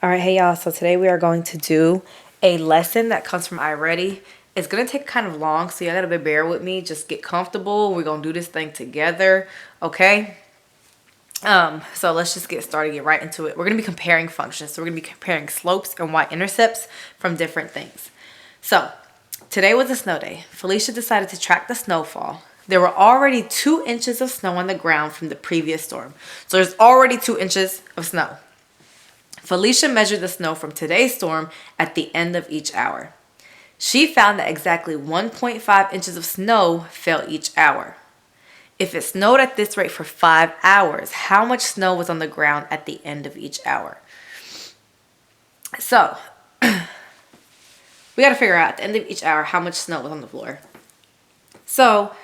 All right, hey y'all. So today we are going to do a lesson that comes from iReady. It's going to take kind of long, so you got to bear with me. Just get comfortable. We're going to do this thing together, okay? So let's just get started, get right into it. We're going to be comparing functions. So we're going to be comparing slopes and y-intercepts from different things. So today was a snow day. Felicia decided to track the snowfall. There were already 2 inches of snow on the ground from the previous storm. So there's already 2 inches of snow. Felicia measured the snow from today's storm at the end of each hour. She found that exactly 1.5 inches of snow fell each hour. If it snowed at this rate for 5 hours, how much snow was on the ground at the end of each hour? So, we got to figure out at the end of each hour how much snow was on the floor. So,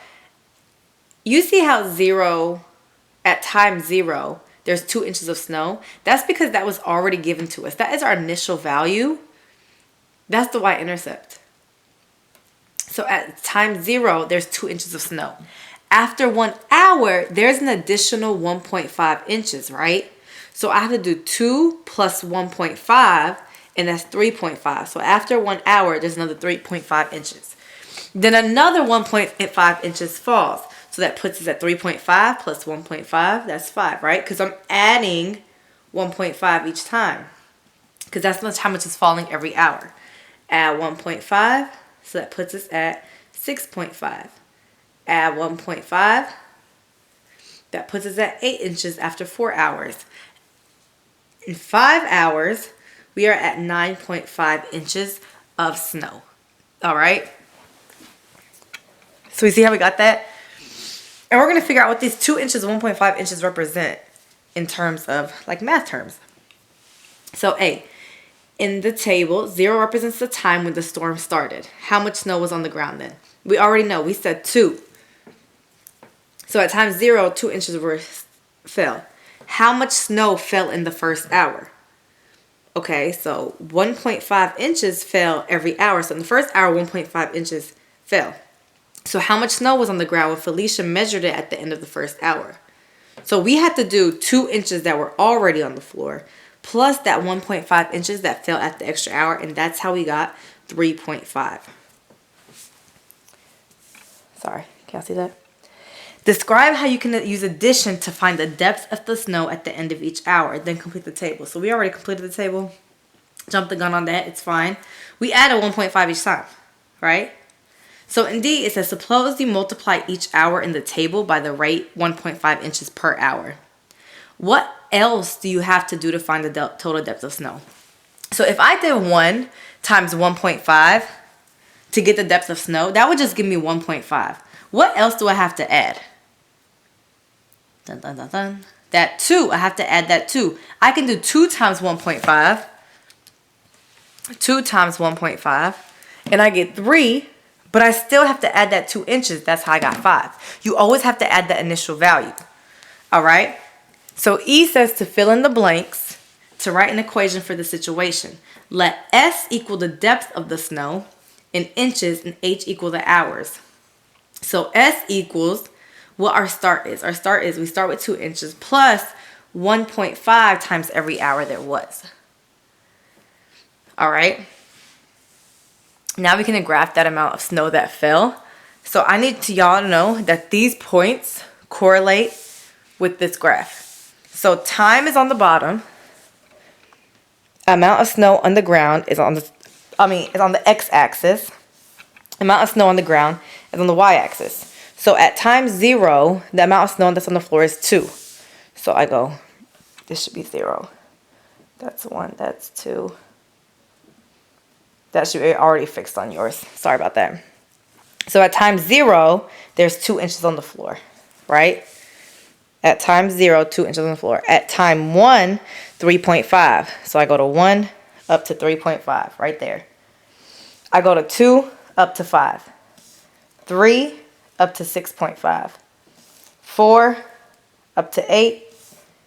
you see how at time 0, there's 2 inches of snow. That's because that was already given to us. That is our initial value. That's the y-intercept. So at time 0, there's 2 inches of snow. After 1 hour, there's an additional 1.5 inches, right? So I have to do 2 plus 1.5, and that's 3.5. So after 1 hour, there's another 3.5 inches. Then another 1.5 inches falls. So that puts us at 3.5 plus 1.5. That's 5, right? Because I'm adding 1.5 each time. Because that's how much is falling every hour. Add 1.5. So that puts us at 6.5. Add 1.5. That puts us at 8 inches after 4 hours. In 5 hours, we are at 9.5 inches of snow. All right? So we see how we got that? And we're going to figure out what these 2 inches and 1.5 inches represent in terms of, like, math terms. So, A, in the table, 0 represents the time when the storm started. How much snow was on the ground then? We already know. We said 2. So, at time 0, 2 inches fell. How much snow fell in the first hour? Okay, so 1.5 inches fell every hour. So, in the first hour, 1.5 inches fell. So how much snow was on the ground when Felicia measured it at the end of the first hour? So we had to do 2 inches that were already on the floor, plus that 1.5 inches that fell at the extra hour, and that's how we got 3.5. Sorry, can you see that? Describe how you can use addition to find the depth of the snow at the end of each hour, then complete the table. So we already completed the table. Jump the gun on that, it's fine. We added 1.5 each time, right? So in D, it says, suppose you multiply each hour in the table by the rate 1.5 inches per hour. What else do you have to do to find the total depth of snow? So if I did 1 times 1.5 to get the depth of snow, that would just give me 1.5. What else do I have to add? Dun, dun, dun, dun. That 2, I have to add that 2. I can do 2 times 1.5. 2 times 1.5. And I get 3. But I still have to add that 2 inches. That's how I got 5. You always have to add the initial value. All right? So E says to fill in the blanks to write an equation for the situation. Let S equal the depth of the snow in inches and H equal the hours. So S equals what our start is. Our start is we start with 2 inches plus 1.5 times every hour there was. All right? Now we can graph that amount of snow that fell. So I need y'all to know that these points correlate with this graph. So time is on the bottom. Amount of snow on the ground is on the x-axis. Amount of snow on the ground is on the y-axis. So at time 0, the amount of snow that's on the floor is 2. So I go, this should be 0. That's 1, that's 2. That should be already fixed on yours. Sorry about that. So at time 0, there's 2 inches on the floor, right? At time 0, 2 inches on the floor. At time 1, 3.5. So I go to 1 up to 3.5, right there. I go to 2 up to 5. 3 up to 6.5. 4 up to 8.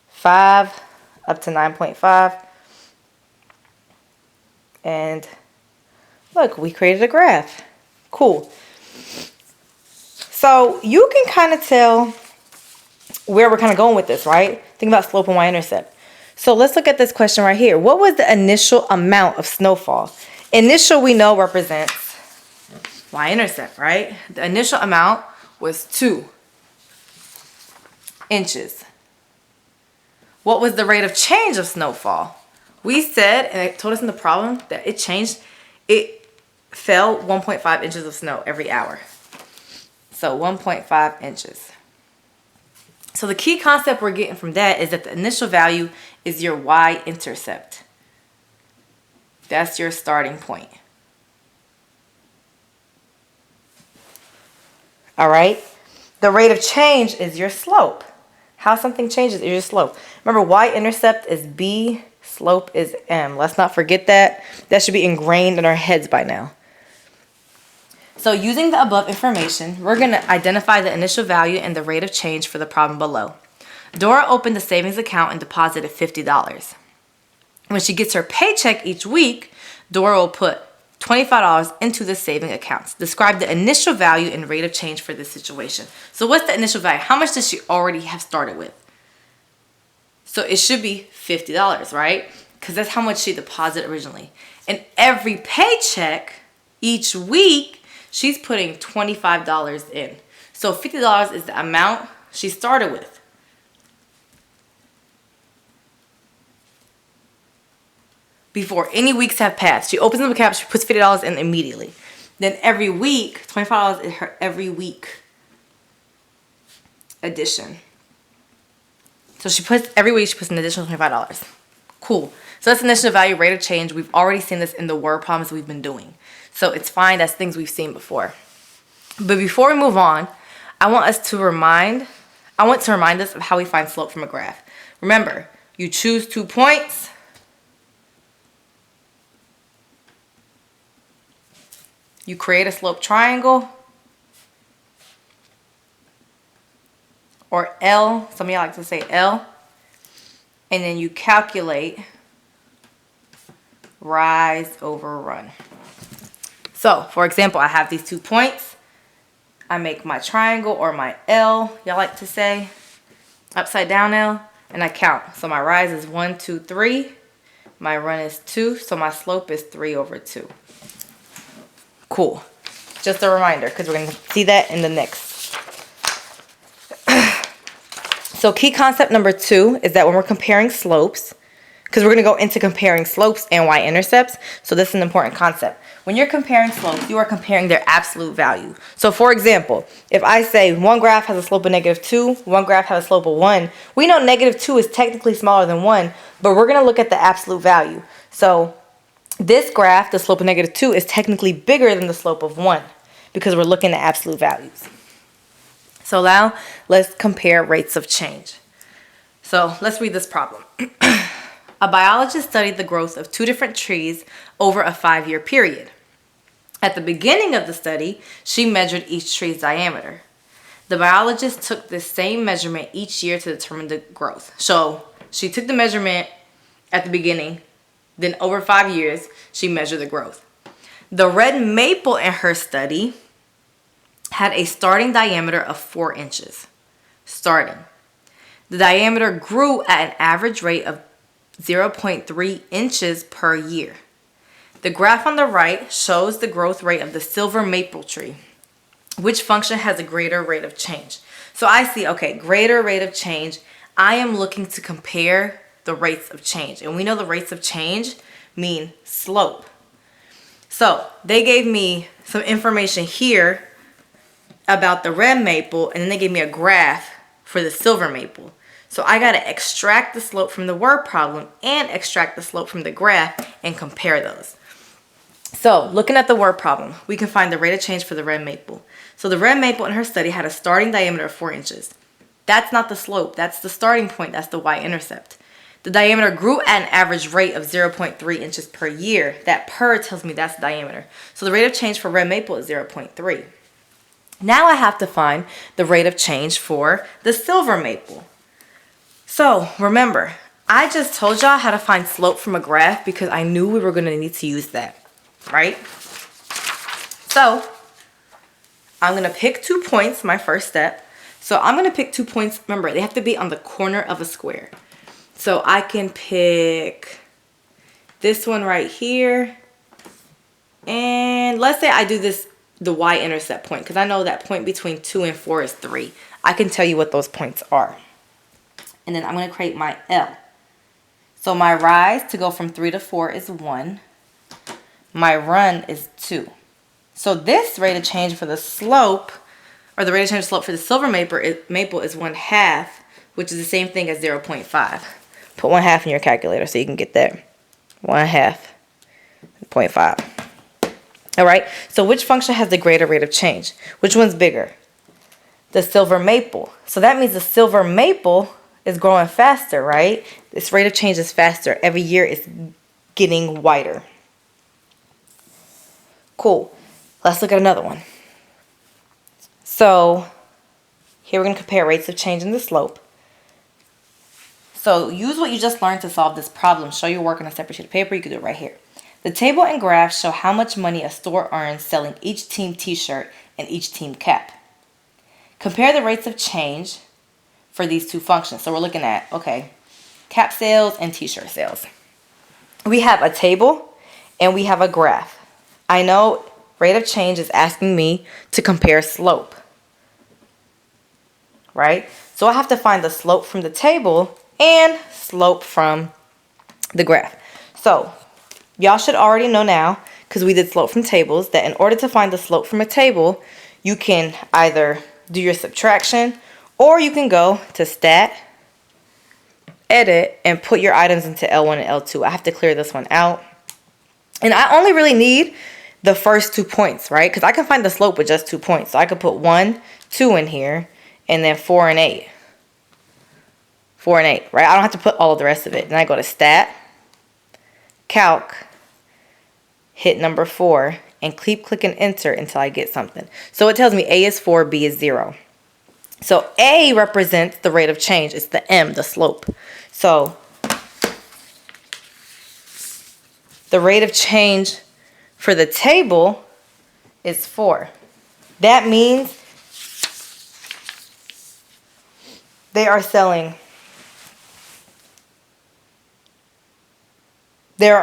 5 up to 9.5. And look, we created a graph. Cool. So you can kind of tell where we're kind of going with this, right? Think about slope and y-intercept. So let's look at this question right here. What was the initial amount of snowfall? Initial we know represents y-intercept, right? The initial amount was 2 inches. What was the rate of change of snowfall? We said, and it told us in the problem, that it changed. It fell 1.5 inches of snow every hour. So 1.5 inches. So the key concept we're getting from that is that the initial value is your y-intercept. That's your starting point. All right? The rate of change is your slope. How something changes is your slope. Remember, y-intercept is b, slope is m. Let's not forget that. That should be ingrained in our heads by now. So using the above information, we're going to identify the initial value and the rate of change for the problem below. Dora opened a savings account and deposited $50. When she gets her paycheck each week, Dora will put $25 into the saving accounts. Describe the initial value and rate of change for this situation. So what's the initial value? How much does she already have started with? So it should be $50, right? Because that's how much she deposited originally. And every paycheck each week, she's putting $25 in. So $50 is the amount she started with. Before any weeks have passed. She opens up a account, she puts $50 in immediately. Then every week, $25 is her every week addition. So every week she puts an additional $25. Cool. So that's initial value, rate of change. We've already seen this in the word problems we've been doing. So it's fine, that's things we've seen before. But before we move on, I want to remind us of how we find slope from a graph. Remember, you choose 2 points. You create a slope triangle, or L, some of y'all like to say L, and then you calculate rise over run. So, for example, I have these 2 points. I make my triangle, or my L, y'all like to say, upside down L, and I count. So my rise is 1, 2, 3. My run is 2, so my slope is 3 over 2. Cool. Just a reminder, because we're going to see that in the next. So key concept number 2 is that when we're comparing slopes, because we're going to go into comparing slopes and y-intercepts, so this is an important concept. When you're comparing slopes, you are comparing their absolute value. So for example, if I say one graph has a slope of -2, one graph has a slope of 1, we know -2 is technically smaller than 1, but we're going to look at the absolute value. So this graph, the slope of -2, is technically bigger than the slope of 1 because we're looking at absolute values. So now let's compare rates of change. So let's read this problem. A biologist studied the growth of 2 different trees over a 5-year period. At the beginning of the study, she measured each tree's diameter. The biologist took the same measurement each year to determine the growth. So she took the measurement at the beginning, then over 5 years, she measured the growth. The red maple in her study had a starting diameter of 4 inches. Starting. The diameter grew at an average rate of 0.3 inches per year. The graph on the right shows the growth rate of the silver maple tree. Which function has a greater rate of change? So I see, okay, greater rate of change. I am looking to compare the rates of change. And we know the rates of change mean slope. So they gave me some information here about the red maple, and then they gave me a graph for the silver maple. So I got to extract the slope from the word problem and extract the slope from the graph and compare those. So looking at the word problem, we can find the rate of change for the red maple. So the red maple in her study had a starting diameter of 4 inches. That's not the slope. That's the starting point. That's the y-intercept. The diameter grew at an average rate of 0.3 inches per year. That per tells me that's the diameter. So the rate of change for red maple is 0.3. Now I have to find the rate of change for the silver maple. So remember, I just told y'all how to find slope from a graph because I knew we were going to need to use that, right? So I'm going to pick 2 points, my first step. So I'm going to pick 2 points. Remember, they have to be on the corner of a square. So I can pick this one right here. And let's say I do this, the y-intercept point, because I know that point between 2 and 4 is 3. I can tell you what those points are. And then I'm going to create my L. So my rise to go from 3 to 4 is 1. My run is 2. So this rate of change for the slope, or the rate of change slope for the silver maple is 1/2, which is the same thing as 0.5. Put 1/2 in your calculator so you can get that. 1/2, 0.5. All right, so which function has the greater rate of change? Which one's bigger? The silver maple. So that means the silver maple is growing faster, right? This rate of change is faster. Every year it's getting wider. Cool. Let's look at another one. So here we're going to compare rates of change in the slope. So use what you just learned to solve this problem. Show your work on a separate sheet of paper. You can do it right here. The table and graph show how much money a store earns selling each team t-shirt and each team cap. Compare the rates of change for these two functions. So we're looking at, okay, cap sales and t-shirt sales. We have a table and we have a graph. I know rate of change is asking me to compare slope, right? So I have to find the slope from the table and slope from the graph. So y'all should already know now, because we did slope from tables, that in order to find the slope from a table, you can either do your subtraction or you can go to stat, edit, and put your items into L1 and L2. I have to clear this one out. And I only really need the first 2 points, right? Because I can find the slope with just 2 points. So I could put 1, 2 in here, and then 4 and 8. 4 and 8, right? I don't have to put all of the rest of it. Then I go to stat, calc, hit number 4, and keep clicking enter until I get something. So it tells me A is 4, B is 0. So A represents the rate of change. It's the M, the slope. So the rate of change for the table is 4. That means they are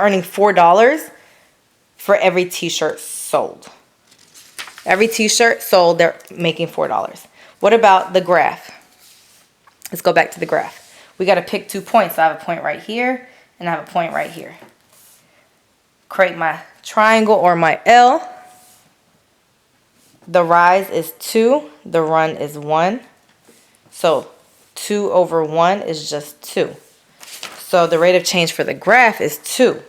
earning $4 for every t-shirt sold. Every t-shirt sold, they're making $4. What about the graph? Let's go back to the graph. We got to pick 2 points. So I have a point right here and I have a point right here. Create my triangle or my L. The rise is 2. The run is 1. So 2 over 1 is just 2. So the rate of change for the graph is 2.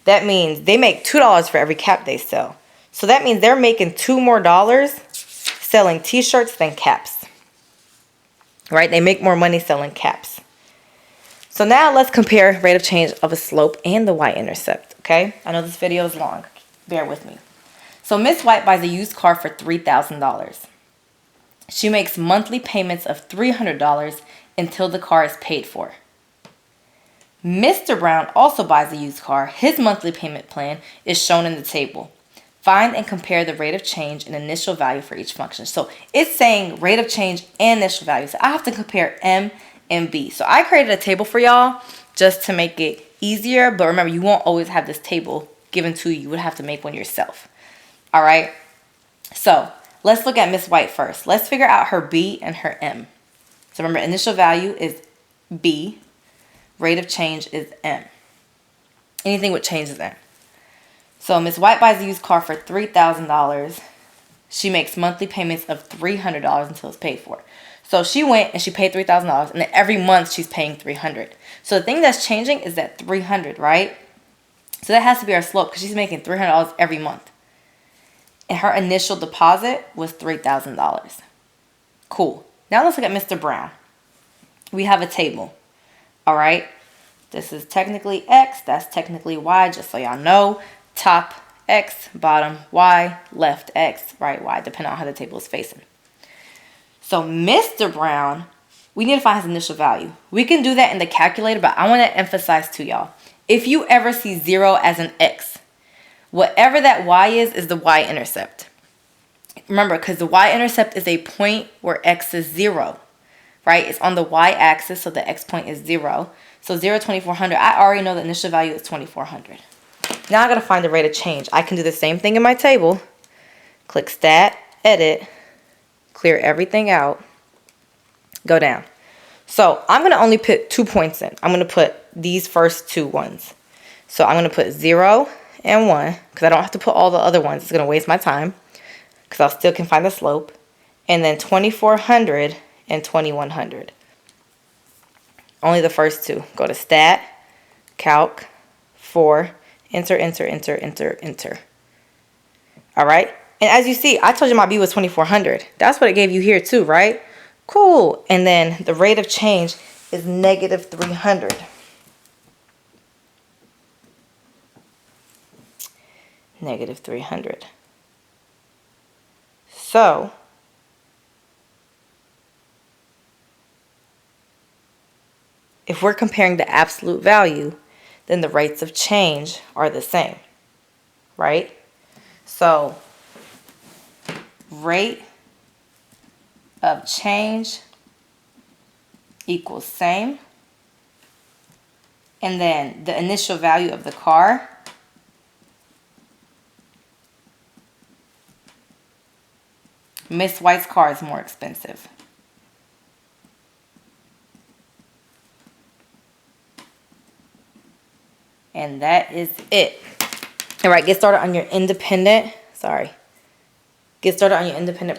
That means they make $2 for every cap they sell. So that means they're making $2 more selling t-shirts than caps. Right? They make more money selling caps. So now let's compare rate of change of a slope and the y-intercept. Okay? I know this video is long. Bear with me. So Miss White buys a used car for $3,000. She makes monthly payments of $300 until the car is paid for. Mr. Brown also buys a used car. His monthly payment plan is shown in the table. Find and compare the rate of change and initial value for each function. So it's saying rate of change and initial value. So I have to compare M and B. So I created a table for y'all just to make it easier. But remember, you won't always have this table given to you. You would have to make one yourself. All right. So let's look at Miss White first. Let's figure out her B and her M. So remember, initial value is B. Rate of change is M. Anything with change is M. So Miss White buys a used car for $3,000. She makes monthly payments of $300 until it's paid for. So she went and she paid $3,000, and then every month she's paying $300. So the thing that's changing is that $300, right? So that has to be our slope because she's making $300 every month. And her initial deposit was $3,000. Cool. Now let's look at Mr. Brown. We have a table. All right. This is technically X. That's technically Y, just so y'all know. Top X, bottom Y, left X, right Y, depending on how the table is facing. So Mr. Brown, we need to find his initial value. We can do that in the calculator, but I want to emphasize to y'all, if you ever see 0 as an X, whatever that Y is the y-intercept. Remember, because the y-intercept is a point where X is 0, right? It's on the y-axis, so the X point is 0. So 0, 2400. I already know the initial value is 2400. Now I got to find the rate of change. I can do the same thing in my table. Click Stat, Edit, clear everything out, go down. So I'm going to only put 2 points in. I'm going to put these first 2 ones. So I'm going to put 0 and 1 because I don't have to put all the other ones. It's going to waste my time because I still can find the slope. And then 2400 and 2100. Only the first 2. Go to Stat, Calc, 4, enter, enter, enter, enter, enter. All right. And as you see, I told you my B was 2400. That's what it gave you here too, right? Cool. And then the rate of change is negative 300. Negative 300. So if we're comparing the absolute value, then the rates of change are the same, right? So rate of change equals same. And then the initial value of the car Miss White's car is more expensive. And that is it. All right, get started on your independent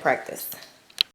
practice.